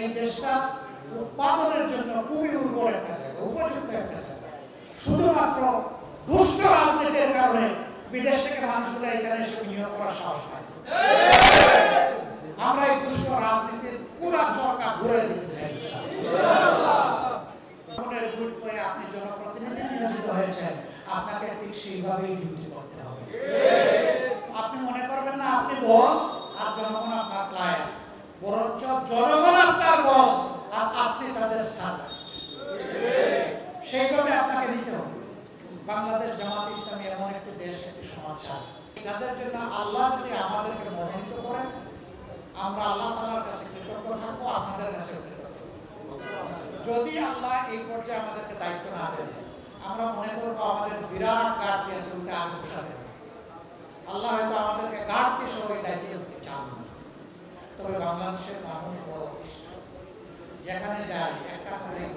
এই দেশটা উৎপাদনের জন্য খুবই উর্বর একটা জায়গা, উপযুক্ত একটা জায়গা। শুধুমাত্র দুষ্ট রাজনীতির কারণে বিদেশ থেকে মানুষগুলো এখানে এসে বিনিয়োগ করার সাহস পায়। আমরা এই দুষ্ট রাজনীতির পুরা চরকা ঘুরে দিতে চাই। আপনি জনপ্রতিনিধি নিয়োজিত হয়েছেন, আপনাকে ঠিক সেইভাবেই ডিউটি করতে হবে। আপনি মনে করবেন না আপনি বস আর জনগণ আপনার ক্লায়েন্ট, বরঞ্চ জনগণ আপনার বস আর আপনি তাদের সার্ভেন্ট। সেইভাবে আপনাকে নিতে হবে। বাংলাদেশ জামাত ইসলামী এমন একটি দেশ, একটি সমাজ। এই কাজের জন্য আল্লাহ যদি আমাদেরকে মনোনীত করেন, আমরা আল্লাহ তাআলার কাছে কৃতজ্ঞ থাকবো, আপনাদের কাছে কৃতজ্ঞ। যদি আল্লাহ এই পর্যায়ে আমাদেরকে দায়িত্ব না দেন, আমরা মনে করবো আমাদের বিরাট ঘাটতি আছে, ওটা আগে বসাতে হবে। আল্লাহ হয়তো আমাদেরকে ঘাটতি সহ দায়িত্ব দিতে চান না। তবে বাংলাদেশের মানুষ বড় অতিষ্ঠ, যেখানে যায় একটা কথাই